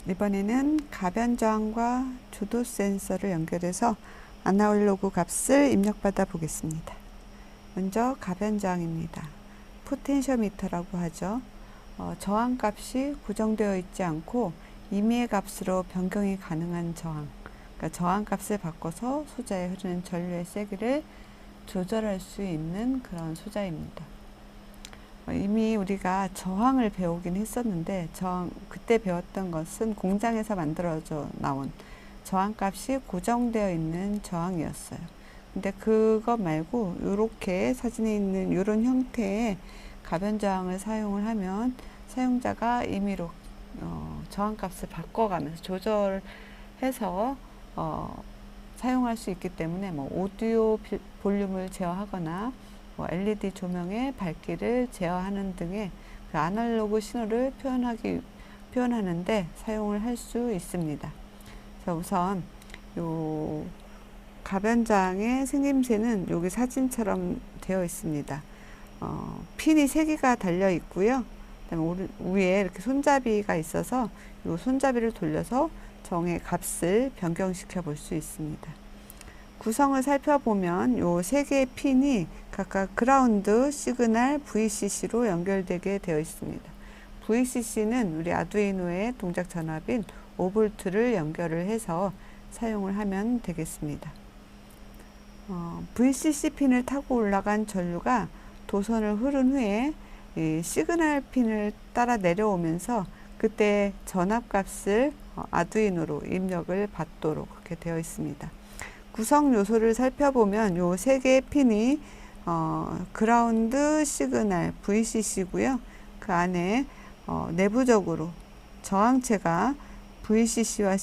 이번에는 가변 저항과 조도 센서를 연결해서 아날로그 값을 입력받아 보겠습니다. 먼저 가변 저항입니다. 포텐셔미터라고 하죠. 저항 값이 고정되어 있지 않고 임의의 값으로 변경이 가능한 저항, 그러니까 저항 값을 바꿔서 소자에 흐르는 전류의 세기를 조절할 수 있는 그런 소자입니다. 이미 우리가 저항을 배우긴 했었는데 그때 배웠던 것은 공장에서 만들어져 나온 저항값이 고정되어 있는 저항이었어요. 근데 그것 말고 이렇게 사진에 있는 이런 형태의 가변 저항을 사용을 하면 사용자가 임의로 저항값을 바꿔가면서 조절해서 사용할 수 있기 때문에 오디오 볼륨을 제어하거나 LED 조명의 밝기를 제어하는 등의 그 아날로그 신호를 표현하는데 사용을 할 수 있습니다. 자, 우선 요 가변장의 생김새는 여기 사진처럼 되어 있습니다. 핀이 3개가 달려 있고요. 그다음에 위에 이렇게 손잡이가 있어서 이 손잡이를 돌려서 정의 값을 변경시켜 볼 수 있습니다. 구성을 살펴보면 이 3개의 핀이 각각 그라운드, 시그널, VCC로 연결되게 되어 있습니다. VCC는 우리 아두이노의 동작 전압인 5V를 연결을 해서 사용을 하면 되겠습니다. VCC 핀을 타고 올라간 전류가 도선을 흐른 후에 이 시그널 핀을 따라 내려오면서 그때 전압값을 아두이노로 입력을 받도록 그렇게 되어 있습니다. 구성 요소를 살펴보면 요 3개의 핀이 그라운드, 시그널, VCC고요. 그 안에 내부적으로 저항체가 VCC와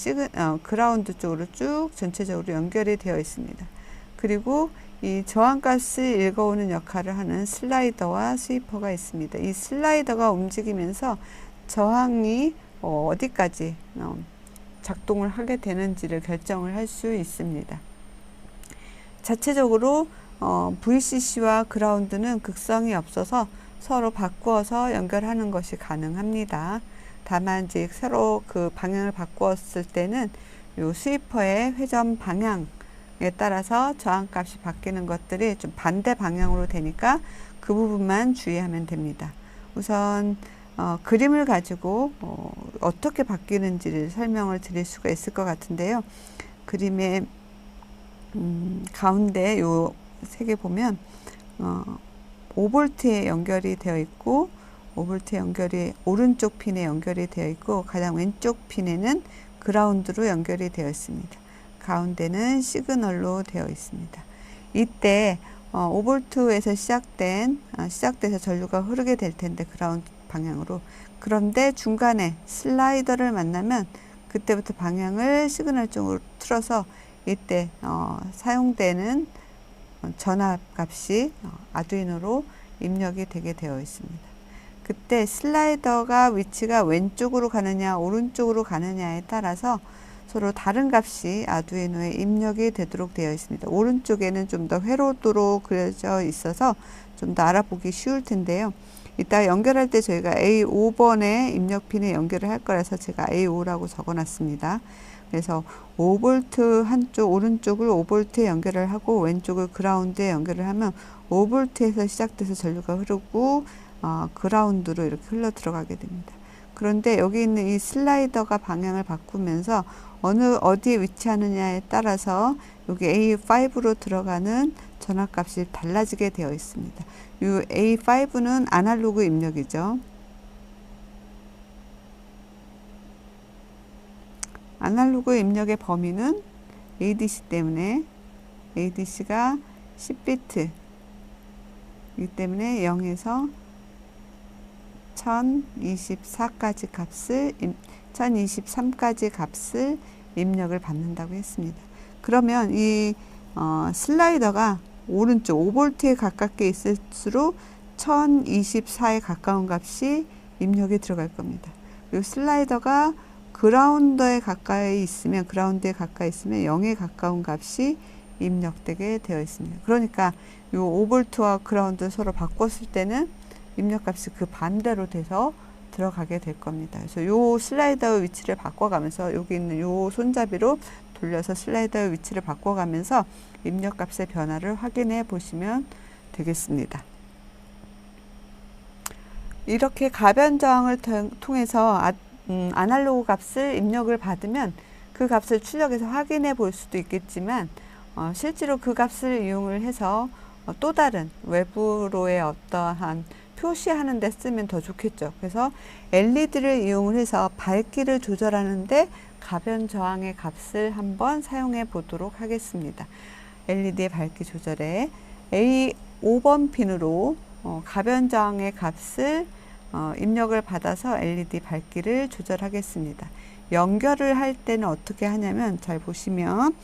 그라운드 쪽으로 쭉 전체적으로 연결이 되어 있습니다. 그리고 이 저항값을 읽어오는 역할을 하는 슬라이더와 스위퍼가 있습니다. 이 슬라이더가 움직이면서 저항이 어디까지 작동을 하게 되는지를 결정을 할 수 있습니다. 자체적으로 VCC와 그라운드는 극성이 없어서 서로 바꾸어서 연결하는 것이 가능합니다. 다만 이제 서로 그 방향을 바꾸었을 때는 요 스위퍼의 회전 방향에 따라서 저항값이 바뀌는 것들이 좀 반대 방향으로 되니까 그 부분만 주의하면 됩니다. 우선 그림을 가지고 어떻게 바뀌는지를 설명을 드릴 수가 있을 것 같은데요. 그림의 가운데 요 3개 보면 5V에 연결이 되어 있고 5V 연결이 오른쪽 핀에 연결이 되어 있고 가장 왼쪽 핀에는 그라운드로 연결이 되어 있습니다. 가운데는 시그널로 되어 있습니다. 이때 5V에서 시작돼서 전류가 흐르게 될 텐데 그라운드 방향으로. 그런데 중간에 슬라이더를 만나면 그때부터 방향을 시그널 쪽으로 틀어서 이때 사용되는 전압 값이 아두이노로 입력이 되게 되어 있습니다. 그때 슬라이더가 위치가 왼쪽으로 가느냐 오른쪽으로 가느냐에 따라서 서로 다른 값이 아두이노에 입력이 되도록 되어 있습니다. 오른쪽에는 좀 더 회로도로 그려져 있어서 좀 더 알아보기 쉬울 텐데요. 이따 연결할 때 저희가 A5번에 입력 핀에 연결을 할 거라서 제가 A5라고 적어 놨습니다. 그래서 5V 한쪽 오른쪽을 5V에 연결을 하고 왼쪽을 그라운드에 연결을 하면 5V에서 시작돼서 전류가 흐르고 그라운드로 이렇게 흘러 들어가게 됩니다. 그런데 여기 있는 이 슬라이더가 방향을 바꾸면서 어디에 위치하느냐에 따라서 여기 A5로 들어가는 전압값이 달라지게 되어 있습니다. 이 A5는 아날로그 입력이죠. 아날로그 입력의 범위는 ADC 때문에 ADC가 10비트 이기 때문에 0에서 1024까지 값을 1023까지 값을 입력을 받는다고 했습니다. 그러면 이 슬라이더가 오른쪽 5V에 가깝게 있을수록 1024에 가까운 값이 입력이 들어갈 겁니다. 그리고 슬라이더가 그라운드에 가까이 있으면 0에 가까운 값이 입력되게 되어 있습니다. 그러니까 이 5V와 그라운드 서로 바꿨을 때는 입력값이 그 반대로 돼서 들어가게 될 겁니다. 그래서 요 슬라이더의 위치를 바꿔가면서 여기 있는 요 손잡이로 돌려서 슬라이더의 위치를 바꿔가면서 입력값의 변화를 확인해 보시면 되겠습니다. 이렇게 가변 저항을 통해서 아날로그 값을 입력을 받으면 그 값을 출력해서 확인해 볼 수도 있겠지만 실제로 그 값을 이용을 해서 또 다른 외부로의 어떠한 표시하는 데 쓰면 더 좋겠죠. 그래서 LED를 이용을 해서 밝기를 조절하는데 가변 저항의 값을 한번 사용해 보도록 하겠습니다. LED의 밝기 조절에 A5번 핀으로 가변 저항의 값을 입력을 받아서 LED 밝기를 조절하겠습니다. 연결을 할 때는 어떻게 하냐면 잘 보시면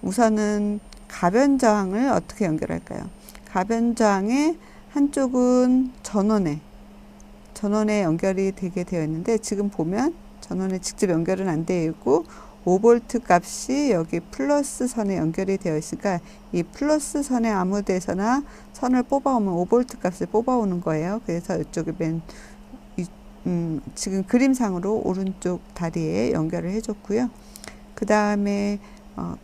우선은 가변 저항을 어떻게 연결할까요? 가변 저항의 한쪽은 전원에 연결이 되게 되어 있는데 지금 보면 전원에 직접 연결은 안 되어 있고 5V 값이 여기 플러스 선에 연결이 되어 있으니까 이 플러스 선의 아무 데서나 선을 뽑아오면 5V 값을 뽑아오는 거예요. 그래서 이쪽에 지금 그림상으로 오른쪽 다리에 연결을 해줬고요. 그 다음에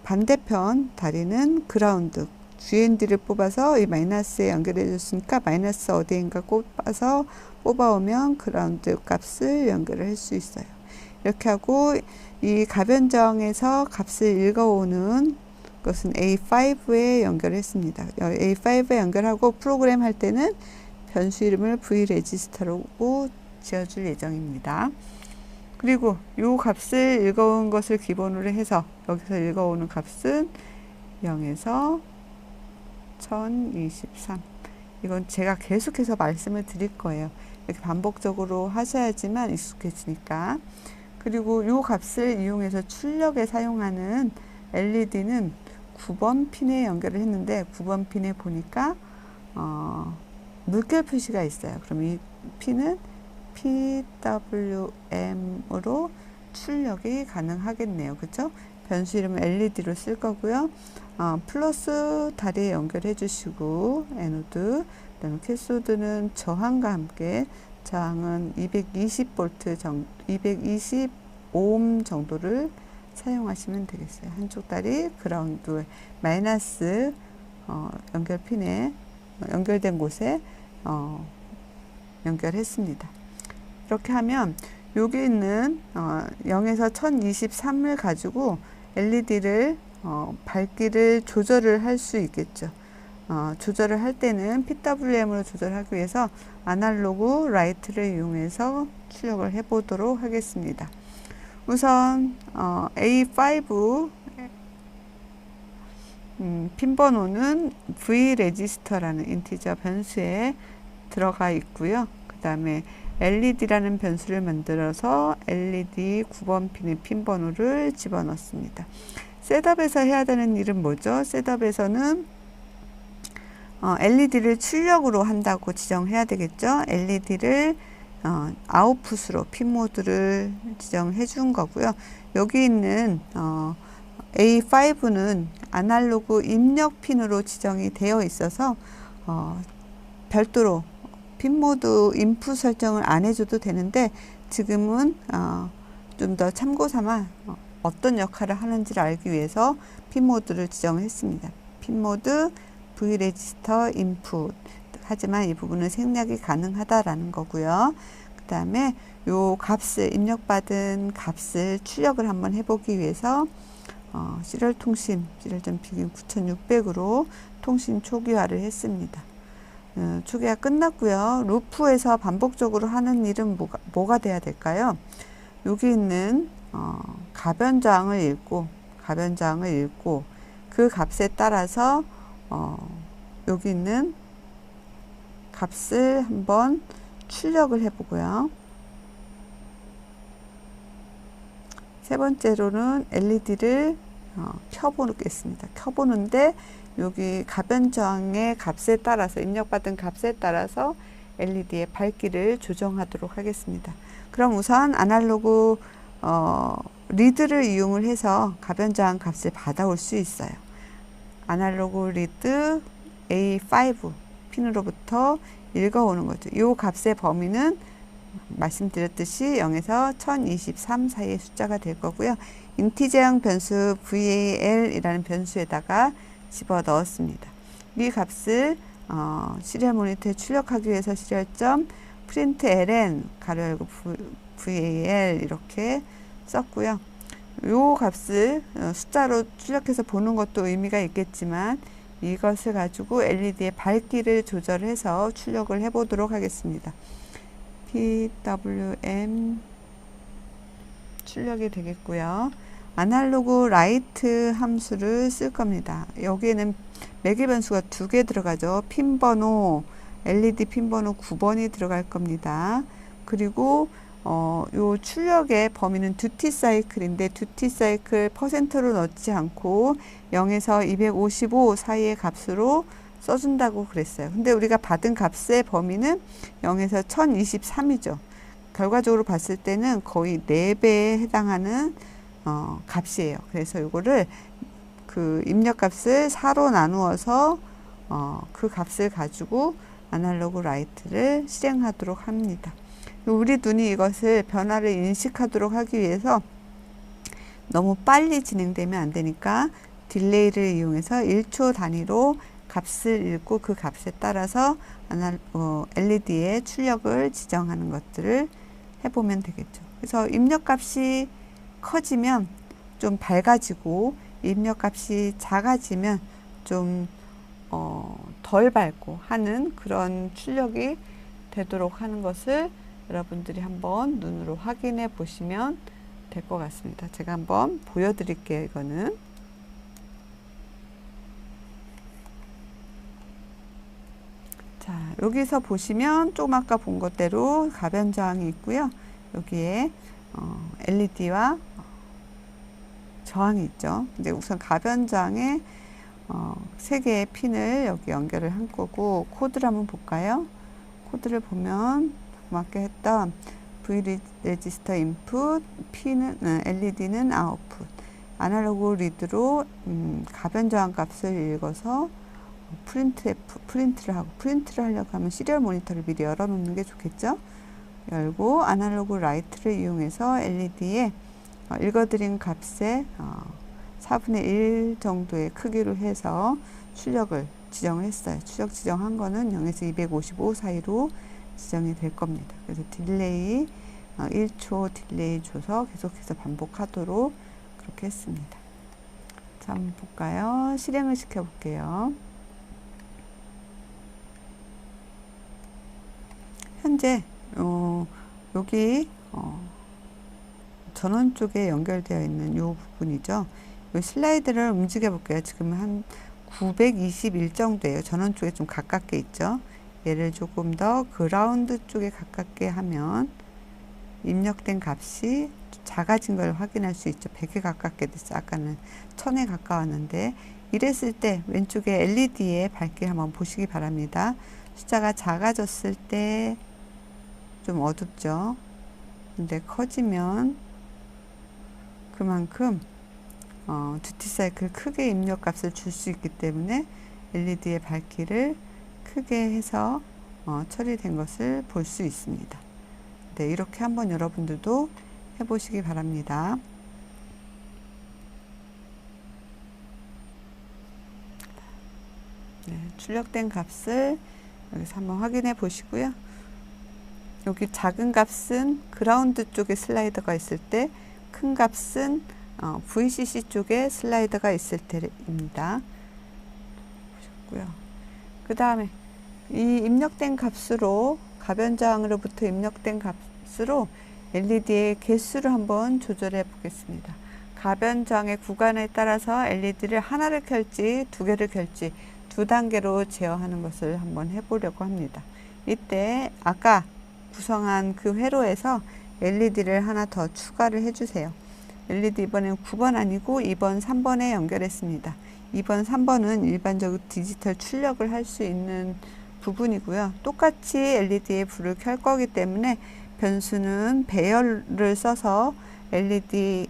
반대편 다리는 그라운드 GND를 뽑아서 이 마이너스에 연결해 줬으니까 마이너스 어디인가 뽑아오면 그라운드 값을 연결을 할 수 있어요. 이렇게 하고 이 가변 저항에서 값을 읽어오는 것은 A5에 연결했습니다. A5에 연결하고 프로그램 할 때는 변수 이름을 Vregister라고 지어줄 예정입니다. 그리고 이 값을 읽어온 것을 기본으로 해서 여기서 읽어오는 값은 0에서 1023. 이건 제가 계속해서 말씀을 드릴 거예요. 이렇게 반복적으로 하셔야지만 익숙해지니까. 그리고 이 값을 이용해서 출력에 사용하는 LED는 9번 핀에 연결을 했는데 9번 핀에 보니까 물결 표시가 있어요. 그럼 이 핀은 PWM으로 출력이 가능하겠네요. 그렇죠? 변수 이름은 LED로 쓸 거고요. 플러스 다리에 연결해 주시고 에노드, 그다음에 캐소드는 저항과 함께 저항은 220오hm 정도를 사용하시면 되겠어요. 한쪽 다리 그라운드 마이너스 연결 핀에 연결된 곳에 연결했습니다. 이렇게 하면 여기 있는 0에서 1023을 가지고 LED를 밝기를 조절을 할 수 있겠죠. 조절을 할 때는 PWM으로 조절하기 위해서 아날로그 라이트를 이용해서 출력을 해 보도록 하겠습니다. 우선 A5 핀 번호는 Vregister라는 인티저 변수에 들어가 있고요. 그 다음에 LED라는 변수를 만들어서 LED 9번 핀의 핀 번호를 집어넣습니다. 셋업에서 해야 되는 일은 뭐죠? 셋업에서는 LED를 출력으로 한다고 지정해야 되겠죠. LED를 아웃풋으로 핀 모드를 지정해 준 거고요. 여기 있는 A5는 아날로그 입력 핀으로 지정이 되어 있어서 별도로 핀 모드 인풋 설정을 안 해줘도 되는데 지금은 좀 더 참고 삼아 어떤 역할을 하는지를 알기 위해서 핀 모드를 지정했습니다. 핀 모드 Vregister input. 하지만 이 부분은 생략이 가능하다라는 거고요. 그 다음에 요 값을 입력받은 값을 출력을 한번 해보기 위해서 시리얼 통신 시리얼 비긴 9600으로 통신 초기화를 했습니다. 초기화 끝났고요. 루프에서 반복적으로 하는 일은 뭐가 돼야 될까요? 여기 있는 가변 저항을 읽고 그 값에 따라서 여기 있는 값을 한번 출력을 해보고요. 세 번째로는 LED를 켜보겠습니다. 켜보는데 여기 가변 저항의 값에 따라서 입력받은 값에 따라서 LED의 밝기를 조정하도록 하겠습니다. 그럼 우선 아날로그 리드를 이용을 해서 가변 저항 값을 받아올 수 있어요. 아날로그 리드 A5 핀으로부터 읽어오는 거죠. 이 값의 범위는 말씀드렸듯이 0에서 1023 사이의 숫자가 될 거고요. 인티저형 변수 VAL이라는 변수에다가 집어 넣었습니다. 이 값을 시리얼 모니터에 출력하기 위해서 시리얼점 println 가로 열고 VAL 이렇게 썼고요. 요 값을 숫자로 출력해서 보는 것도 의미가 있겠지만 이것을 가지고 LED의 밝기를 조절해서 출력을 해 보도록 하겠습니다. PWM 출력이 되겠고요. 아날로그 라이트 함수를 쓸 겁니다. 여기에는 매개 변수가 2개 들어가죠. 핀 번호, LED 핀 번호 9번이 들어갈 겁니다. 그리고 요 출력의 범위는 듀티 사이클인데 듀티 사이클 퍼센트로 넣지 않고 0에서 255 사이의 값으로 써준다고 그랬어요. 근데 우리가 받은 값의 범위는 0에서 1023이죠. 결과적으로 봤을 때는 거의 4배에 해당하는 값이에요. 그래서 이거를 그 입력값을 4로 나누어서 그 값을 가지고 아날로그 라이트를 실행하도록 합니다. 우리 눈이 이것을 변화를 인식하도록 하기 위해서 너무 빨리 진행되면 안 되니까 딜레이를 이용해서 1초 단위로 값을 읽고 그 값에 따라서 LED의 출력을 지정하는 것들을 해보면 되겠죠. 그래서 입력값이 커지면 좀 밝아지고 입력값이 작아지면 좀 덜 밝고 하는 그런 출력이 되도록 하는 것을 여러분들이 한번 눈으로 확인해 보시면 될 것 같습니다. 제가 한번 보여드릴게요. 이거는 자, 여기서 보시면 조금 아까 본 것대로 가변 저항이 있고요. 여기에 LED와 저항이 있죠. 이제 우선 가변 저항에 3개의 핀을 여기 연결을 한 거고, 코드를 한번 볼까요? 코드를 보면 맞게 했던 V 레지스터 인풋, LED는 아웃풋, 아날로그 리드로 가변 저항 값을 읽어서 프린트를 하고, 프린트를 하려고 하면 시리얼 모니터를 미리 열어 놓는 게 좋겠죠. 열고 아날로그 라이트를 이용해서 LED에 읽어드린 값의 4분의 1 정도의 크기로 해서 출력을 지정을 했어요. 출력 지정한 거는 0에서 255 사이로 지정이 될 겁니다. 그래서 딜레이 1초 딜레이 줘서 계속해서 반복하도록 그렇게 했습니다. 자, 한번 볼까요? 실행을 시켜 볼게요. 현재 여기 전원 쪽에 연결되어 있는 이 부분이죠. 이 슬라이드를 움직여 볼게요. 지금 한 921 정도예요. 전원 쪽에 좀 가깝게 있죠. 얘를 조금 더 그라운드 쪽에 가깝게 하면 입력된 값이 작아진 걸 확인할 수 있죠. 100에 가깝게 됐어요. 아까는 1000에 가까웠는데, 이랬을 때 왼쪽에 LED의 밝기를 한번 보시기 바랍니다. 숫자가 작아졌을 때 좀 어둡죠. 근데 커지면 그만큼 듀티 사이클 크게 입력 값을 줄 수 있기 때문에 LED의 밝기를 크게 해서 처리된 것을 볼 수 있습니다. 네, 이렇게 한번 여러분들도 해보시기 바랍니다. 네, 출력된 값을 여기서 한번 확인해 보시고요. 여기 작은 값은 그라운드 쪽에 슬라이더가 있을 때, 큰 값은 VCC 쪽에 슬라이더가 있을 때입니다. 보셨고요. 그 다음에 이 입력된 값으로, 가변 저항으로부터 입력된 값으로 LED의 개수를 한번 조절해 보겠습니다. 가변 저항의 구간에 따라서 LED를 하나를 켤지 2개를 켤지 2단계로 제어하는 것을 한번 해보려고 합니다. 이때 아까 구성한 그 회로에서 LED를 하나 더 추가를 해주세요. LED 이번엔 9번 아니고 2번, 3번에 연결했습니다. 2번, 3번은 일반적으로 디지털 출력을 할 수 있는 부분이고요. 똑같이 LED에 불을 켤 거기 때문에 변수는 배열을 써서 LED라는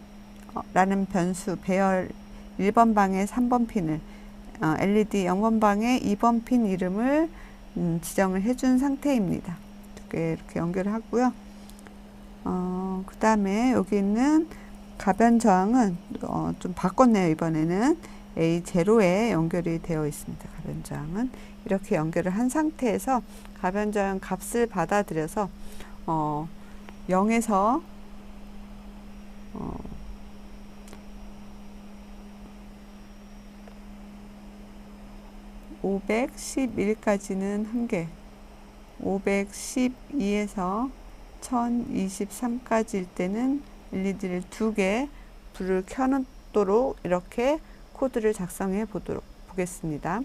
변수, 배열 1번 방에 3번 핀을, LED 0번 방에 2번 핀 이름을 지정을 해준 상태입니다. 이렇게 연결을 하고요. 그 다음에 여기 있는 가변 저항은 좀 바꿨네요. 이번에는 A0에 연결이 되어 있습니다. 가변 저항은 이렇게 연결을 한 상태에서 가변 저항 값을 받아들여서 0에서 511까지는 한 개, 512에서 1023까지일 때는 LED를 두 개 불을 켜놓도록 이렇게 코드를 작성해 보겠습니다.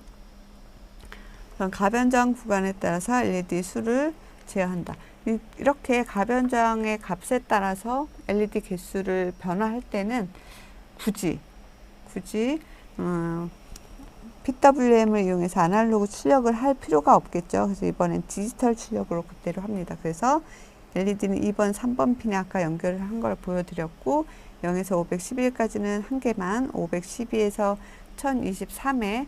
가변저항 구간에 따라서 LED 수를 제어한다. 이렇게 가변저항의 값에 따라서 LED 개수를 변화할 때는 굳이 PWM을 이용해서 아날로그 출력을 할 필요가 없겠죠. 그래서 이번엔 디지털 출력으로 그대로 합니다. 그래서 LED는 2번, 3번 핀에 아까 연결을 한 걸 보여드렸고 0에서 511까지는 한 개만, 512에서 1023에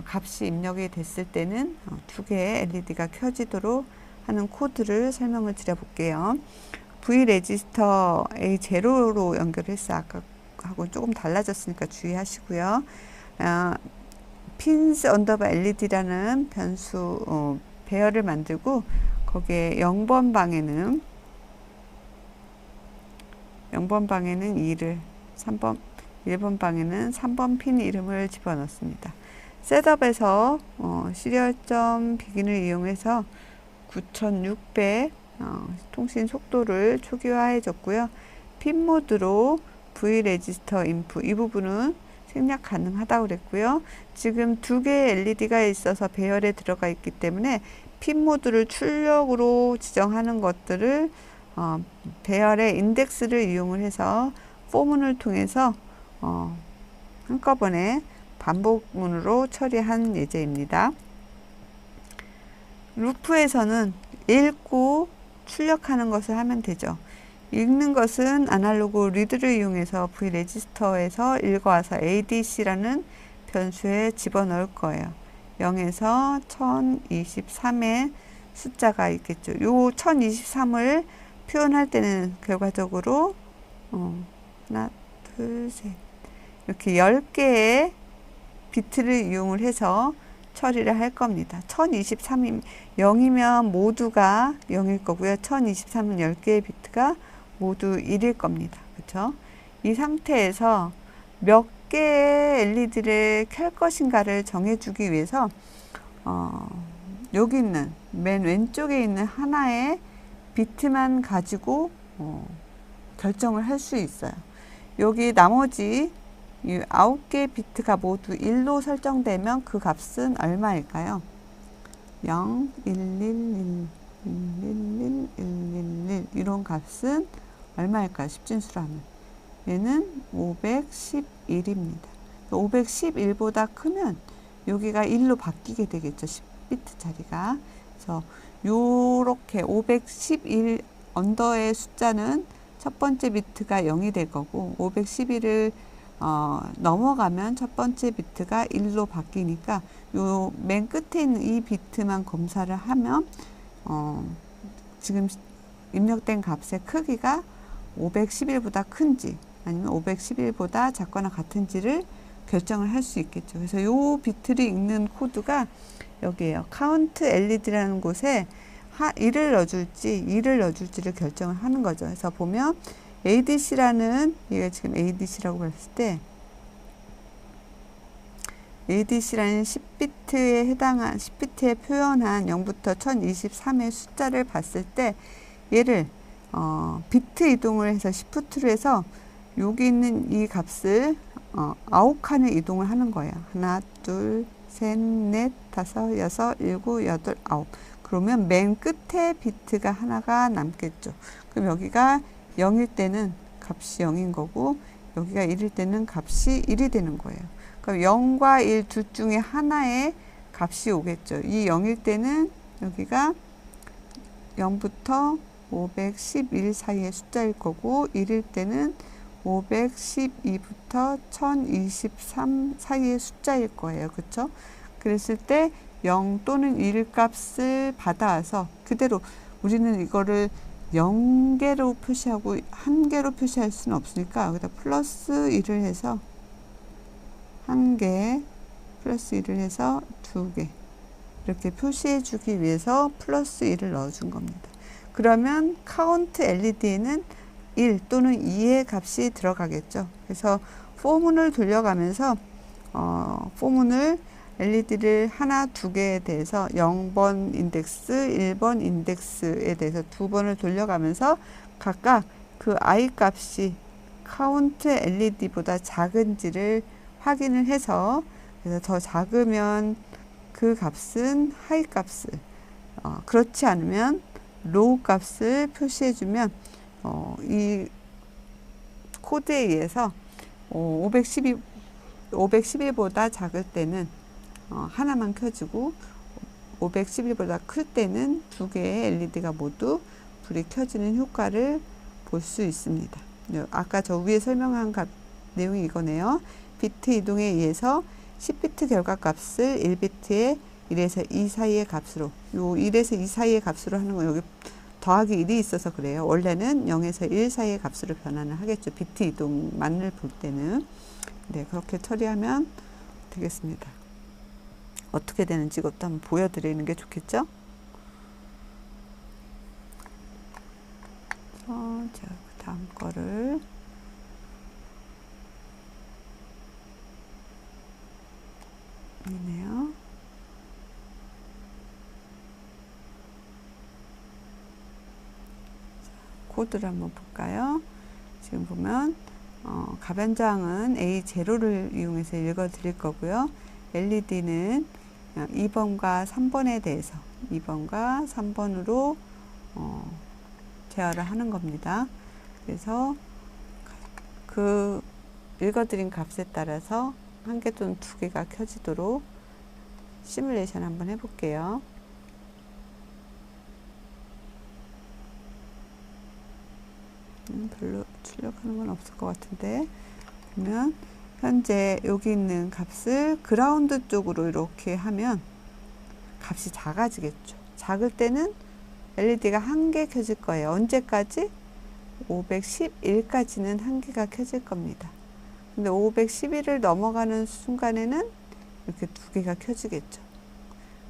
값이 입력이 됐을 때는 두 개의 LED가 켜지도록 하는 코드를 설명을 드려볼게요. V 레지스터 A0로 연결했어요. 아까하고 조금 달라졌으니까 주의하시고요. 핀스 언더바 LED라는 변수 배열을 만들고 거기에 0번 방에는 2를 1번 방에는 3번 핀 이름을 집어넣습니다. 셋업에서 시리얼점 비긴을 이용해서 9600 통신 속도를 초기화해 줬고요. 핀 모드로 V 레지스터 인풋 이 부분은 생략 가능하다고 그랬고요. 지금 두 개의 LED가 있어서 배열에 들어가 있기 때문에 핀 모드를 출력으로 지정하는 것들을 배열의 인덱스를 이용을 해서 포문을 통해서 한꺼번에 반복문으로 처리한 예제입니다. 루프에서는 읽고 출력하는 것을 하면 되죠. 읽는 것은 아날로그 리드를 이용해서 V 레지스터에서 읽어와서 ADC라는 변수에 집어넣을 거예요. 0에서 1023의 숫자가 있겠죠. 요 1023을 표현할 때는 결과적으로 하나, 둘, 셋 이렇게 10개의 비트를 이용을 해서 처리를 할 겁니다. 1023이 0이면 모두가 0일 거고요. 1023은 10개의 비트가 모두 1일 겁니다. 그렇죠? 이 상태에서 몇 개의 LED를 켤 것인가를 정해주기 위해서 여기 있는 맨 왼쪽에 있는 하나의 비트만 가지고 결정을 할 수 있어요. 여기 나머지 이 9개 비트가 모두 1로 설정되면 그 값은 얼마일까요? 0, 1, 1, 1, 1, 1, 1, 1 이런 값은 얼마일까요? 십진수로 하면 얘는 511입니다. 511보다 크면 여기가 1로 바뀌게 되겠죠. 10비트 자리가. 그래서 요렇게 511 언더의 숫자는 첫 번째 비트가 0이 될 거고 511을 넘어가면 첫 번째 비트가 1로 바뀌니까 요 맨 끝에 있는 이 비트만 검사를 하면 지금 입력된 값의 크기가 511보다 큰지 아니면 511보다 작거나 같은지를 결정을 할 수 있겠죠. 그래서 요 비트를 읽는 코드가 여기에요. 카운트 LED라는 곳에 1을 넣어줄지 2를 넣어줄지를 결정을 하는 거죠. 그래서 보면 ADC라는 얘가 지금 ADC라고 봤을 때 ADC라는 10비트에 해당한 10비트에 표현한 0부터 1023의 숫자를 봤을 때 얘를 비트 이동을 해서 시프트로 해서 여기 있는 이 값을 9칸을 이동을 하는 거예요. 하나, 둘, 셋, 넷, 다섯, 여섯, 일곱, 여덟, 아홉. 그러면 맨 끝에 비트가 하나가 남겠죠. 그럼 여기가 0일 때는 값이 0인 거고 여기가 1일 때는 값이 1이 되는 거예요. 그럼 0과 1 둘 중에 하나의 값이 오겠죠. 이 0일 때는 여기가 0부터 511 사이의 숫자일 거고 1일 때는 512부터 1023 사이의 숫자일 거예요. 그렇죠? 그랬을 때 0 또는 1 값을 받아와서 그대로 우리는 이거를 0개로 표시하고 1개로 표시할 수는 없으니까 여기다 플러스 1을 해서 1개, 플러스 1을 해서 2개 이렇게 표시해 주기 위해서 플러스 1을 넣어 준 겁니다. 그러면 카운트 LED에는 1 또는 2의 값이 들어가겠죠. 그래서 포문을 돌려가면서 포문을 LED를 하나, 두 개에 대해서 0번 인덱스, 1번 인덱스에 대해서 두 번을 돌려가면서 각각 그 I 값이 카운트 LED보다 작은지를 확인을 해서, 그래서 더 작으면 그 값은 하이 값을, 그렇지 않으면 로우 값을 표시해 주면 이 코드에 의해서 511보다 작을 때는 하나만 켜지고 511보다 클 때는 두 개의 LED가 모두 불이 켜지는 효과를 볼 수 있습니다. 아까 저 위에 설명한 내용이 이거네요. 비트 이동에 의해서 10비트 결과값을 1비트에 1에서 2 사이의 값으로, 요 1에서 2 사이의 값으로 하는 건 여기 더하기 1이 있어서 그래요. 원래는 0에서 1 사이의 값으로 변환을 하겠죠. 비트 이동만을 볼 때는. 네, 그렇게 처리하면 되겠습니다. 어떻게 되는지 이것도 한번 보여드리는 게 좋겠죠? 자, 그 다음 거를 이네요. 코드를 한번 볼까요? 지금 보면 가변장은 A0를 이용해서 읽어 드릴 거고요. LED는 2번과 3번에 대해서 2번과 3번으로 제어를 하는 겁니다. 그래서 그 읽어드린 값에 따라서 1개 또는 2개가 켜지도록 시뮬레이션 한번 해볼게요. 별로 출력하는 건 없을 것 같은데, 보면 현재 여기 있는 값을 그라운드 쪽으로 이렇게 하면 값이 작아지겠죠. 작을 때는 LED가 1개 켜질 거예요. 언제까지? 511까지는 1개가 켜질 겁니다. 근데 511을 넘어가는 순간에는 이렇게 2개가 켜지겠죠.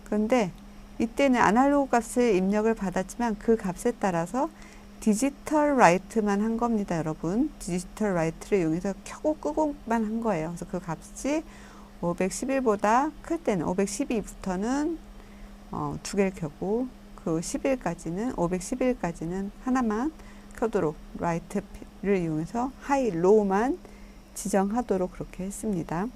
그런데 이때는 아날로그 값을 입력을 받았지만 그 값에 따라서 디지털 라이트만 한 겁니다, 여러분. 디지털 라이트를 이용해서 켜고 끄고만 한 거예요. 그래서 그 값이 511보다 클 때는 512부터는 2개를 켜고 그 511까지는 하나만 켜도록 라이트를 이용해서 하이, 로우만 지정하도록 그렇게 했습니다.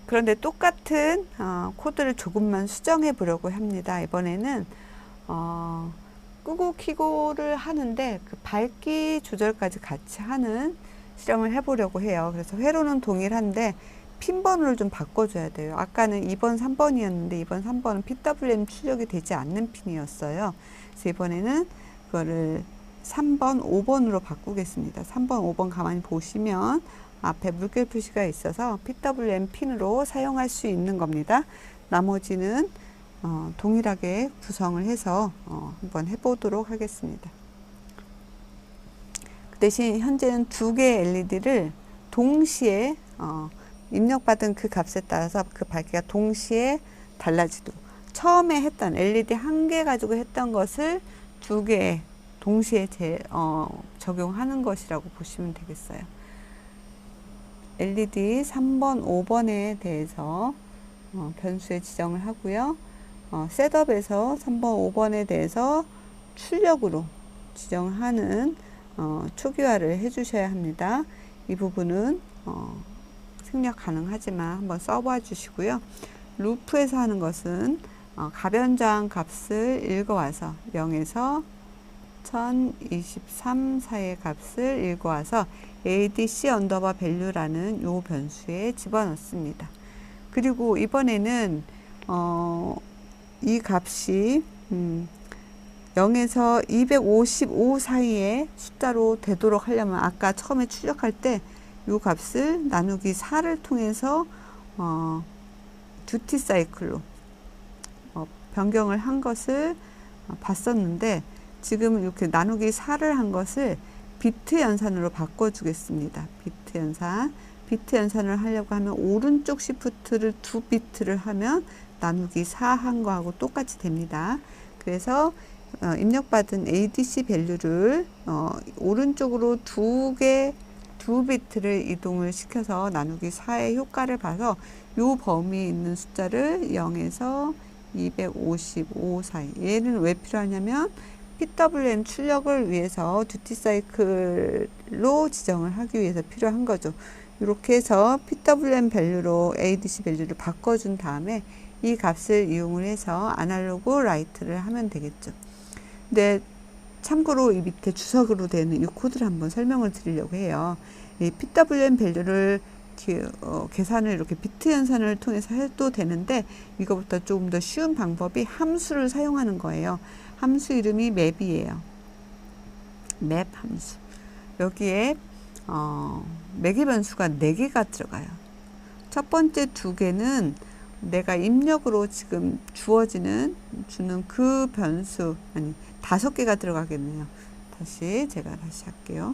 그런데 똑같은 코드를 조금만 수정해 보려고 합니다. 이번에는 끄고 키고를 하는데 그 밝기 조절까지 같이 하는 실험을 해보려고 해요. 그래서 회로는 동일한데 핀 번호를 좀 바꿔줘야 돼요. 아까는 2번, 3번이었는데 2번, 3번은 PWM 출력이 되지 않는 핀이었어요. 그래서 이번에는 그거를 3번, 5번으로 바꾸겠습니다. 3번, 5번 가만히 보시면 앞에 물결 표시가 있어서 PWM 핀으로 사용할 수 있는 겁니다. 나머지는 동일하게 구성을 해서 한번 해보도록 하겠습니다. 그 대신 현재는 2개의 LED를 동시에 입력받은 그 값에 따라서 그 밝기가 동시에 달라지도록, 처음에 했던 LED 1개 가지고 했던 것을 2개 동시에 적용하는 것이라고 보시면 되겠어요. LED 3번, 5번에 대해서 변수에 지정을 하고요. 셋업에서 3번, 5번에 대해서 출력으로 지정하는 초기화를 해주셔야 합니다. 이 부분은 생략 가능하지만 한번 써봐 주시고요. 루프에서 하는 것은 가변장 값을 읽어와서 0에서 1023 사이의 값을 읽어와서 ADC 언더바 밸류라는 요 변수에 집어넣습니다. 그리고 이번에는 이 값이 0에서 255 사이의 숫자로 되도록 하려면 아까 처음에 출력할 때 이 값을 나누기 4를 통해서 듀티 사이클로 변경을 한 것을 봤었는데, 지금 이렇게 나누기 4를 한 것을 비트 연산으로 바꿔주겠습니다. 비트 연산. 비트 연산을 하려고 하면 오른쪽 시프트를 2비트를 하면 나누기 4 한 거하고 똑같이 됩니다. 그래서 입력받은 ADC 밸류를 오른쪽으로 2비트를 이동을 시켜서 나누기 4의 효과를 봐서 요 범위에 있는 숫자를 0에서 255 사이. 얘는 왜 필요하냐면 PWM 출력을 위해서 듀티 사이클로 지정을 하기 위해서 필요한 거죠. 이렇게 해서 PWM 밸류로 ADC 밸류를 바꿔준 다음에 이 값을 이용을 해서 아날로그 라이트를 하면 되겠죠. 근데 참고로 이 밑에 주석으로 되는 이 코드를 한번 설명을 드리려고 해요. 이 PWM 밸류를 계산을 이렇게 비트 연산을 통해서 해도 되는데, 이거보다 조금 더 쉬운 방법이 함수를 사용하는 거예요. 함수 이름이 맵이에요. 맵 함수. 여기에 매개 변수가 4개가 들어가요. 첫 번째 2개는 내가 입력으로 지금 주는 그 변수, 아니 5개가 들어가겠네요. 제가 다시 할게요.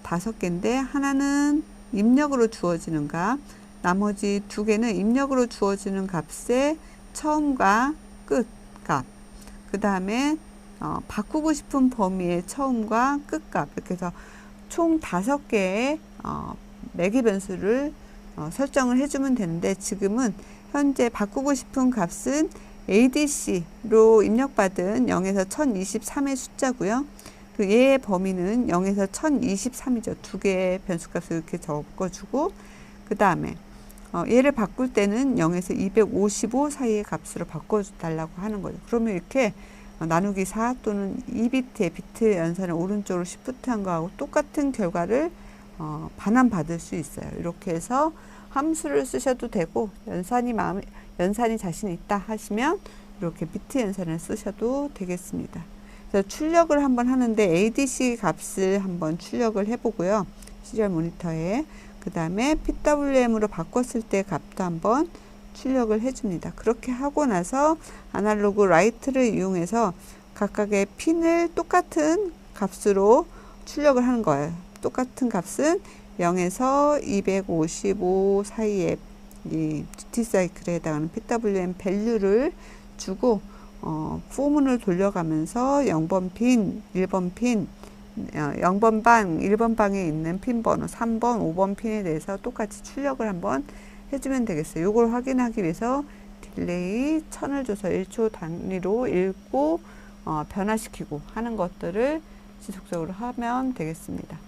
5개인데 하나는 입력으로 주어지는 값, 나머지 2개는 입력으로 주어지는 값의 처음과 끝 값, 그 다음에 바꾸고 싶은 범위의 처음과 끝 값, 이렇게 해서 총 5개의 매개 변수를 설정을 해주면 되는데, 지금은 현재 바꾸고 싶은 값은 ADC로 입력받은 0에서 1023의 숫자고요. 그 얘의 범위는 0에서 1023이죠. 2개의 변수값을 이렇게 적어주고, 그 다음에 얘를 바꿀 때는 0에서 255 사이의 값으로 바꿔달라고 하는 거죠. 그러면 이렇게 나누기 4 또는 2비트의 비트 연산을 오른쪽으로 시프트한 거하고 똑같은 결과를 반환받을 수 있어요. 이렇게 해서 함수를 쓰셔도 되고, 연산이 자신 있다 하시면 이렇게 비트 연산을 쓰셔도 되겠습니다. 그래서 출력을 한번 하는데 ADC 값을 한번 출력을 해보고요. 시리얼 모니터에. 그 다음에 PWM으로 바꿨을 때 값도 한번 출력을 해줍니다. 그렇게 하고 나서 아날로그 라이트를 이용해서 각각의 핀을 똑같은 값으로 출력을 하는 거예요. 똑같은 값은 0에서 255 사이에 이 듀티 사이클에 해당하는 PWM 밸류를 주고, 포문을 돌려가면서 0번 핀, 1번 핀, 0번 방, 1번 방에 있는 핀 번호 3번, 5번 핀에 대해서 똑같이 출력을 한번 해주면 되겠어요. 이걸 확인하기 위해서 딜레이 1000을 줘서 1초 단위로 읽고 변화시키고 하는 것들을 지속적으로 하면 되겠습니다.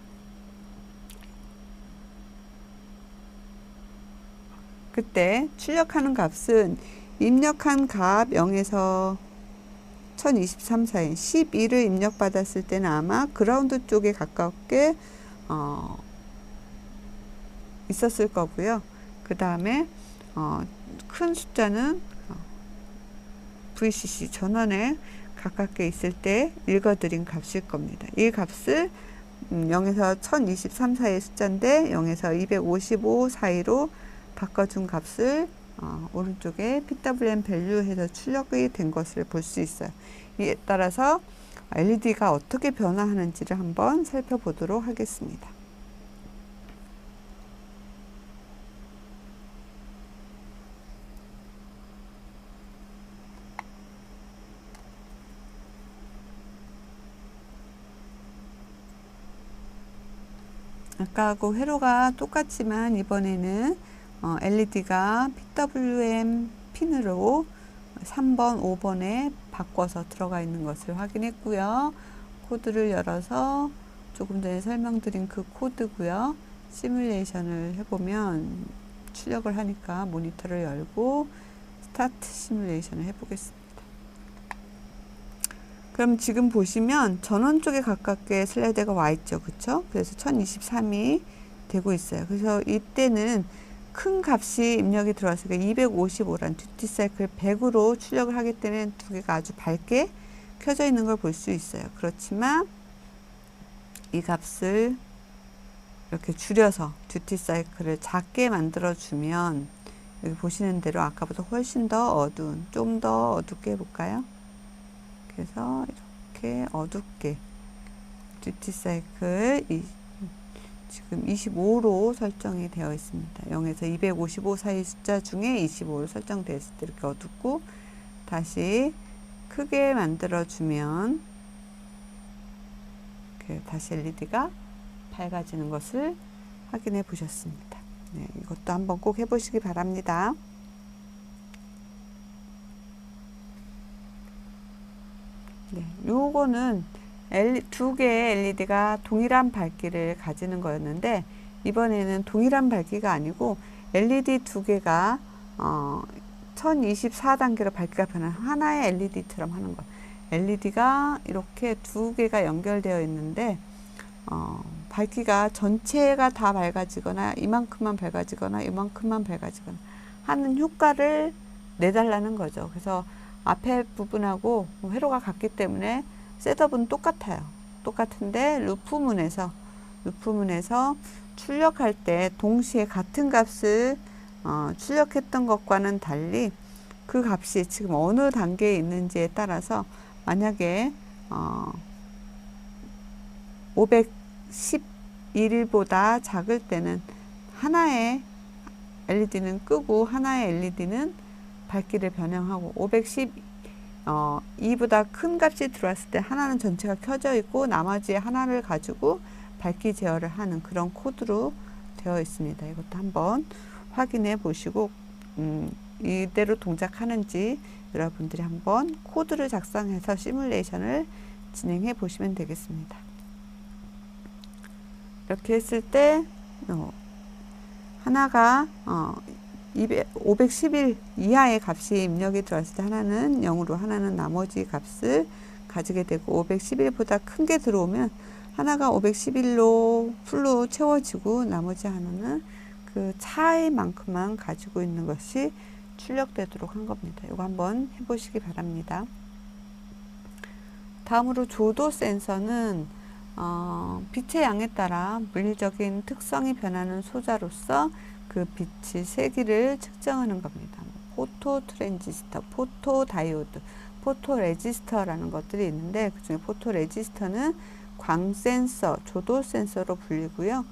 그때 출력하는 값은 입력한 값 0에서 1023 사이 12를 입력받았을 때는 아마 그라운드 쪽에 가깝게 있었을 거고요. 그 다음에 큰 숫자는 VCC 전원에 가깝게 있을 때 읽어드린 값일 겁니다. 이 값을 0에서 1023 사이의 숫자인데 0에서 255 사이로 바꿔준 값을 오른쪽에 PWM 밸류 해서 출력이 된 것을 볼 수 있어요. 이에 따라서 LED가 어떻게 변화하는지를 한번 살펴보도록 하겠습니다. 아까하고 회로가 똑같지만 이번에는 LED가 PWM 핀으로 3번, 5번에 바꿔서 들어가 있는 것을 확인했고요. 코드를 열어서 조금 전에 설명드린 그 코드고요. 시뮬레이션을 해보면 출력을 하니까 모니터를 열고 스타트 시뮬레이션을 해보겠습니다. 그럼 지금 보시면 전원 쪽에 가깝게 슬라이드가 와 있죠. 그쵸? 그래서 1023이 되고 있어요. 그래서 이때는 큰 값이 입력이 들어왔으니까 255란 듀티 사이클 100으로 출력을 하기 때문에 두 개가 아주 밝게 켜져 있는 걸 볼 수 있어요. 그렇지만 이 값을 이렇게 줄여서 듀티 사이클을 작게 만들어 주면 여기 보시는 대로 아까보다 훨씬 더 어두운, 좀 더 어둡게 해볼까요? 그래서 이렇게 어둡게 듀티 사이클 지금 25로 설정이 되어 있습니다. 0에서 255 사이 숫자 중에 25로 설정되었을 때 이렇게 어둡고, 다시 크게 만들어주면 다시 LED가 밝아지는 것을 확인해 보셨습니다. 네, 이것도 한번 꼭 해보시기 바랍니다. 네, 요거는 두 개의 LED가 동일한 밝기를 가지는 거였는데, 이번에는 동일한 밝기가 아니고 LED 두 개가 1024단계로 밝기가 변한 하나의 LED처럼 하는 거. LED가 이렇게 두 개가 연결되어 있는데 밝기가 전체가 다 밝아지거나 이만큼만 밝아지거나 이만큼만 밝아지거나 하는 효과를 내달라는 거죠. 그래서 앞에 부분하고 회로가 같기 때문에 셋업은 똑같아요. 똑같은데 루프문에서 출력할 때 동시에 같은 값을 출력했던 것과는 달리 그 값이 지금 어느 단계에 있는지에 따라서, 만약에 511보다 작을 때는 하나의 LED는 끄고 하나의 LED는 밝기를 변형하고, 512보다 큰 값이 들어왔을 때 하나는 전체가 켜져 있고 나머지 하나를 가지고 밝기 제어를 하는 그런 코드로 되어 있습니다. 이것도 한번 확인해 보시고 이대로 동작하는지 여러분들이 한번 코드를 작성해서 시뮬레이션을 진행해 보시면 되겠습니다. 이렇게 했을 때 하나가 511 이하의 값이 입력이 들어왔을 때 하나는 0으로, 하나는 나머지 값을 가지게 되고, 511보다 큰 게 들어오면 하나가 511로 풀로 채워지고 나머지 하나는 그 차이만큼만 가지고 있는 것이 출력되도록 한 겁니다. 이거 한번 해보시기 바랍니다. 다음으로 조도 센서는 빛의 양에 따라 물리적인 특성이 변하는 소자로서 그 빛의 세기를 측정하는 겁니다. 포토 트랜지스터, 포토 다이오드, 포토 레지스터라는 것들이 있는데, 그 중에 포토 레지스터는 광 센서, 조도 센서로 불리고요.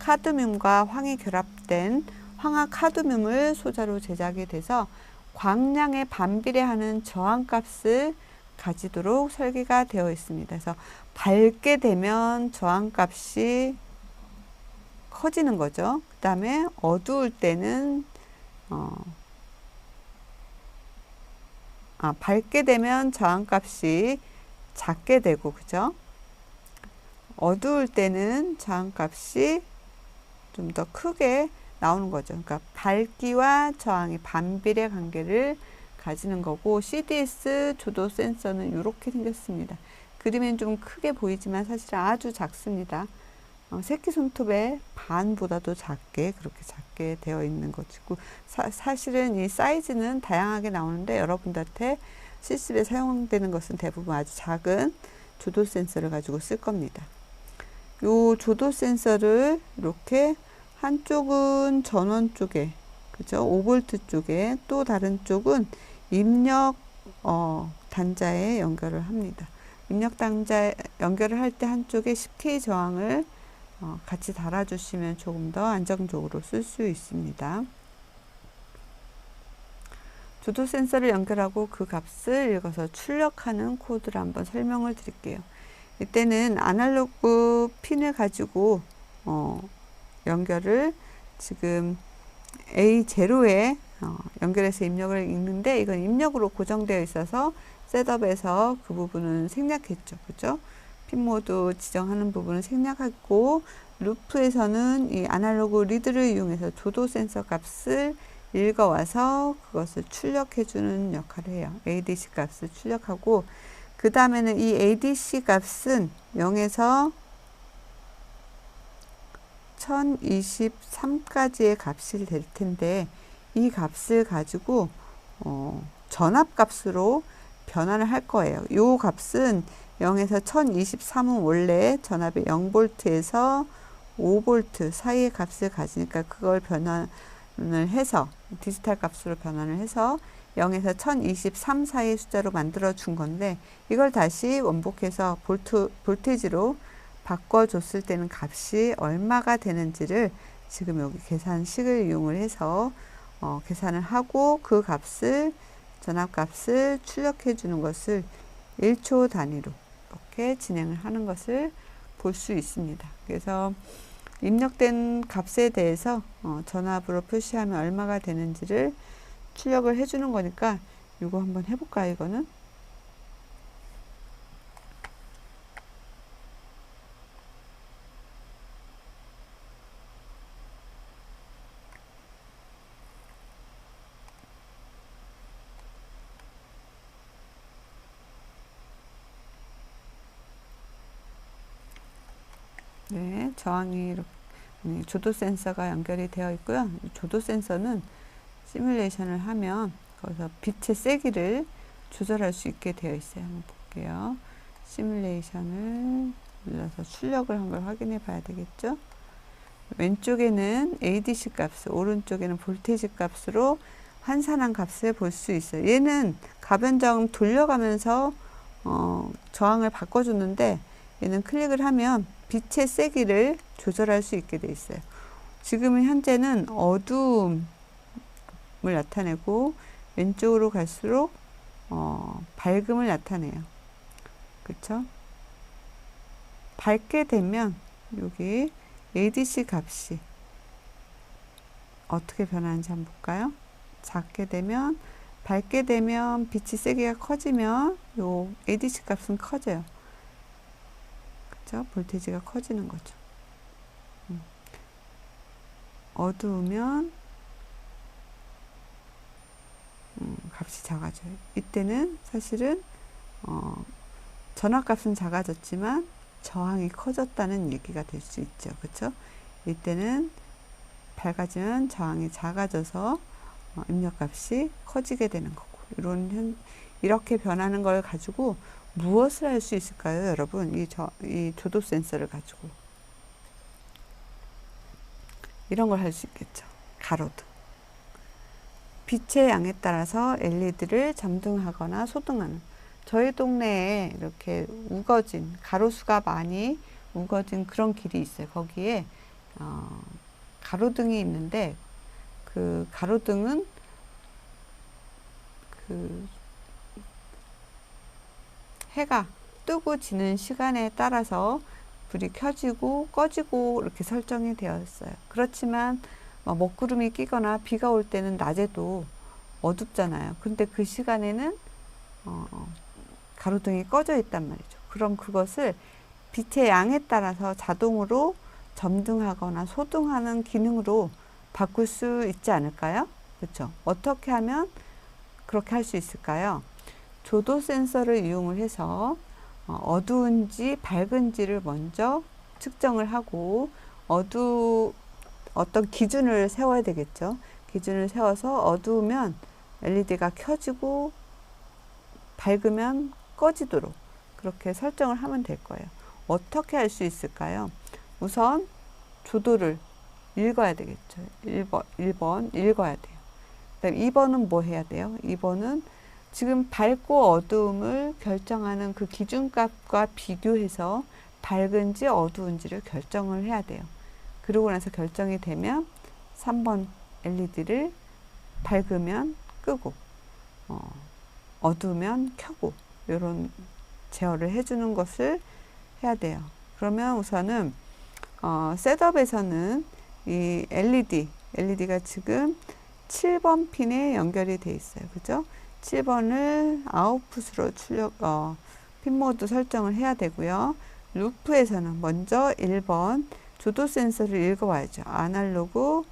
카드뮴과 황이 결합된 황화 카드뮴을 소자로 제작이 돼서 광량에 반비례하는 저항값을 가지도록 설계가 되어 있습니다. 그래서 밝게 되면 저항값이 커지는 거죠. 그 다음에 어두울 때는 밝게 되면 저항값이 작게 되고, 그죠? 어두울 때는 저항값이 좀 더 크게 나오는 거죠. 그러니까 밝기와 저항의 반비례 관계를 가지는 거고, CDS 조도 센서는 이렇게 생겼습니다. 그림엔 좀 크게 보이지만 사실 아주 작습니다. 새끼손톱의 반보다도 작게, 그렇게 작게 되어 있는 것이고, 사실은 이 사이즈는 다양하게 나오는데 여러분들한테 실습에 사용되는 것은 대부분 아주 작은 조도 센서를 가지고 쓸 겁니다. 요 조도 센서를 이렇게 한쪽은 전원 쪽에, 그죠? 5V 쪽에, 또 다른 쪽은 입력 단자에 연결을 합니다. 입력 단자 연결을 할 때 한쪽에 10K 저항을 같이 달아주시면 조금 더 안정적으로 쓸 수 있습니다. 조도 센서를 연결하고 그 값을 읽어서 출력하는 코드를 한번 설명을 드릴게요. 이때는 아날로그 핀을 가지고 연결을 지금 A0에 연결해서 입력을 읽는데, 이건 입력으로 고정되어 있어서 셋업에서 그 부분은 생략했죠. 그죠? 핀 모드 지정하는 부분은 생략하고, 루프에서는 이 아날로그 리드를 이용해서 조도 센서 값을 읽어와서 그것을 출력해주는 역할을 해요. ADC 값을 출력하고, 그 다음에는 이 ADC 값은 0에서 1023까지의 값이 될 텐데, 이 값을 가지고 전압 값으로 변환을 할 거예요. 이 값은 0에서 1023은 원래 전압의 0V에서 5V 사이의 값을 가지니까 그걸 해서 디지털 값으로 변환을 해서 0에서 1023 사이의 숫자로 만들어 준 건데 이걸 다시 원복해서 볼테지로 바꿔줬을 때는 값이 얼마가 되는지를 지금 여기 계산식을 이용을 해서 계산을 하고 그 값을 전압값을 출력해 주는 것을 1초 단위로 이렇게 진행을 하는 것을 볼 수 있습니다. 그래서 입력된 값에 대해서 전압으로 표시하면 얼마가 되는지를 출력을 해주는 거니까 이거 한번 해볼까요? 이거는 네, 저항이 이렇게 조도 센서가 연결이 되어 있고요. 조도 센서는 시뮬레이션을 하면 거기서 빛의 세기를 조절할 수 있게 되어 있어요. 한번 볼게요. 시뮬레이션을 눌러서 출력을 한 걸 확인해 봐야 되겠죠. 왼쪽에는 ADC 값을, 오른쪽에는 볼테이지 값으로 환산한 값을 볼 수 있어요. 얘는 가변점 돌려가면서 저항을 바꿔주는데 얘는 클릭을 하면 빛의 세기를 조절할 수 있게 돼 있어요. 지금 현재는 어두움을 나타내고 왼쪽으로 갈수록 밝음을 나타내요. 그쵸? 밝게 되면 여기 ADC 값이 어떻게 변하는지 한번 볼까요? 작게 되면, 밝게 되면 빛이 세기가 커지면 요 ADC 값은 커져요. 그쵸? 볼테이지가 커지는 거죠. 어두우면 값이 작아져요. 이때는 사실은 전압값은 작아졌지만 저항이 커졌다는 얘기가 될 수 있죠. 그쵸? 이때는 밝아지면 저항이 작아져서 입력값이 커지게 되는 거고, 이렇게 변하는 걸 가지고 무엇을 할 수 있을까요, 여러분? 이 조도 센서를 가지고 이런 걸 할 수 있겠죠. 가로등. 빛의 양에 따라서 LED를 점등하거나 소등하는, 저희 동네에 이렇게 우거진, 가로수가 많이 우거진 그런 길이 있어요. 거기에 가로등이 있는데 그 가로등은 그 해가 뜨고 지는 시간에 따라서 불이 켜지고 꺼지고 이렇게 설정이 되어 있어요. 그렇지만 먹구름이 끼거나 비가 올 때는 낮에도 어둡잖아요. 근데 그 시간에는 가로등이 꺼져 있단 말이죠. 그럼 그것을 빛의 양에 따라서 자동으로 점등하거나 소등하는 기능으로 바꿀 수 있지 않을까요? 그렇죠? 어떻게 하면 그렇게 할 수 있을까요? 조도 센서를 이용을 해서 어두운지 밝은지를 먼저 측정을 하고 어떤 기준을 세워야 되겠죠. 기준을 세워서 어두우면 LED가 켜지고 밝으면 꺼지도록 그렇게 설정을 하면 될 거예요. 어떻게 할 수 있을까요? 우선 조도를 읽어야 되겠죠. 1번 읽어야 돼요. 그다음 2번은 뭐 해야 돼요? 2번은 지금 밝고 어두움을 결정하는 그 기준값과 비교해서 밝은지 어두운지를 결정을 해야 돼요. 그러고 나서 결정이 되면 3번 LED를 밝으면 끄고 어두우면 켜고 이런 제어를 해주는 것을 해야 돼요. 그러면 우선은 셋업에서는 이 LED가 지금 7번 핀에 연결이 돼 있어요. 그죠? 7번을 아웃풋으로 핀 모드 설정을 해야 되고요. 루프에서는 먼저 1번 조도 센서를 읽어와야죠. 아날로그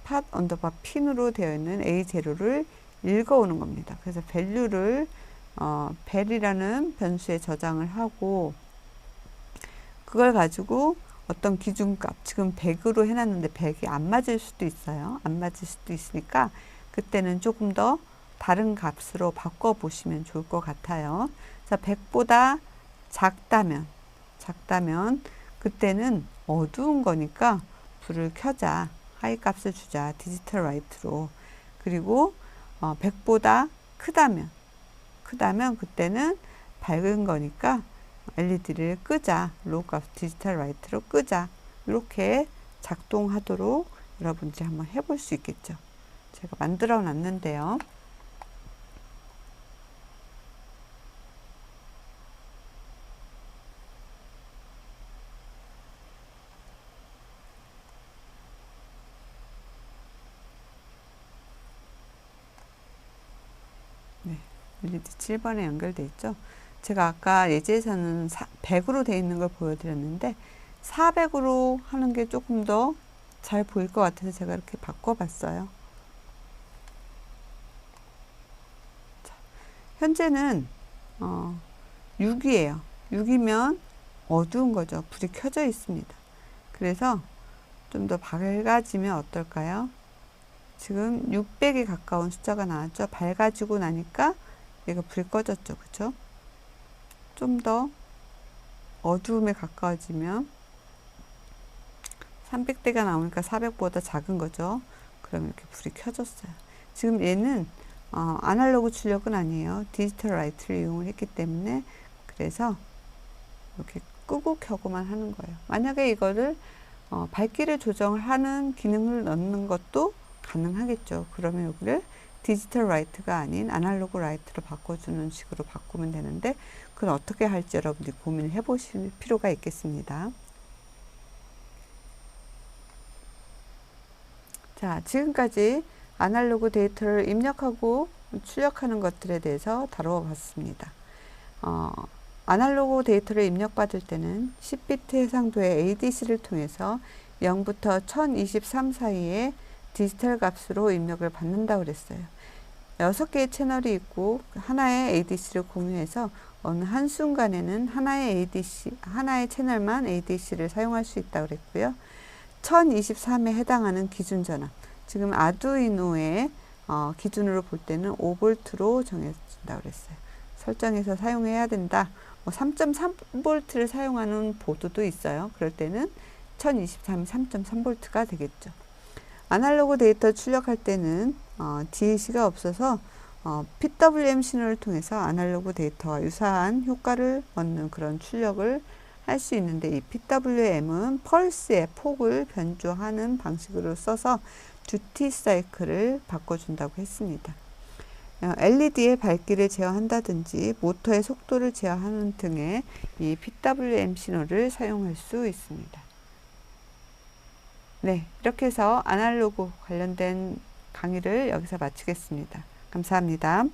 팟 언더바 핀으로 되어 있는 A0를 읽어오는 겁니다. 그래서 밸류를 벨이라는 변수에 저장을 하고 그걸 가지고 어떤 기준값, 지금 100으로 해놨는데 100이 안 맞을 수도 있어요. 안 맞을 수도 있으니까 그때는 조금 더 다른 값으로 바꿔보시면 좋을 것 같아요. 그래서 100보다 작다면 그때는 어두운 거니까 불을 켜자 하이 값을 주자. 디지털 라이트로. 그리고 100보다 크다면 그때는 밝은 거니까 LED를 끄자. 로우 값 디지털 라이트로 끄자. 이렇게 작동하도록 여러분들이 한번 해볼 수 있겠죠. 제가 만들어 놨는데요. 네, LED 7번에 연결되어 있죠. 제가 아까 예제에서는 100으로 되어 있는 걸 보여드렸는데 400으로 하는 게 조금 더 잘 보일 것 같아서 제가 이렇게 바꿔봤어요. 자, 현재는 6이에요. 6이면 어두운 거죠. 불이 켜져 있습니다. 그래서 좀 더 밝아지면 어떨까요? 지금 600에 가까운 숫자가 나왔죠. 밝아지고 나니까 얘가 불이 꺼졌죠. 그쵸? 좀 더 어두움에 가까워지면 300대가 나오니까 400보다 작은 거죠. 그러면 이렇게 불이 켜졌어요. 지금 얘는 아날로그 출력은 아니에요. 디지털 라이트를 이용을 했기 때문에 그래서 이렇게 끄고 켜고만 하는 거예요. 만약에 이거를 밝기를 조정하는 기능을 넣는 것도 가능하겠죠. 그러면 여기를 디지털 라이트가 아닌 아날로그 라이트로 바꿔주는 식으로 바꾸면 되는데 그건 어떻게 할지 여러분들이 고민을 해보실 필요가 있겠습니다. 자, 지금까지 아날로그 데이터를 입력하고 출력하는 것들에 대해서 다루어 봤습니다. 아날로그 데이터를 입력받을 때는 10비트 해상도의 ADC를 통해서 0부터 1023 사이에 디지털 값으로 입력을 받는다고 그랬어요. 6개의 채널이 있고 하나의 ADC를 공유해서 어느 한순간에는 하나의 채널만 ADC를 사용할 수 있다고 그랬고요. 1023에 해당하는 기준 전압, 지금 아두이노의 기준으로 볼 때는 5V로 정해진다고 그랬어요. 설정해서 사용해야 된다. 3.3V를 사용하는 보드도 있어요. 그럴 때는 1023이 3.3V가 되겠죠. 아날로그 데이터 출력할 때는 DAC가 없어서 PWM 신호를 통해서 아날로그 데이터와 유사한 효과를 얻는 그런 출력을 할 수 있는데 이 PWM은 펄스의 폭을 변조하는 방식으로 써서 듀티 사이클을 바꿔준다고 했습니다. LED의 밝기를 제어한다든지 모터의 속도를 제어하는 등의 이 PWM 신호를 사용할 수 있습니다. 네, 이렇게 해서 아날로그 관련된 강의를 여기서 마치겠습니다. 감사합니다.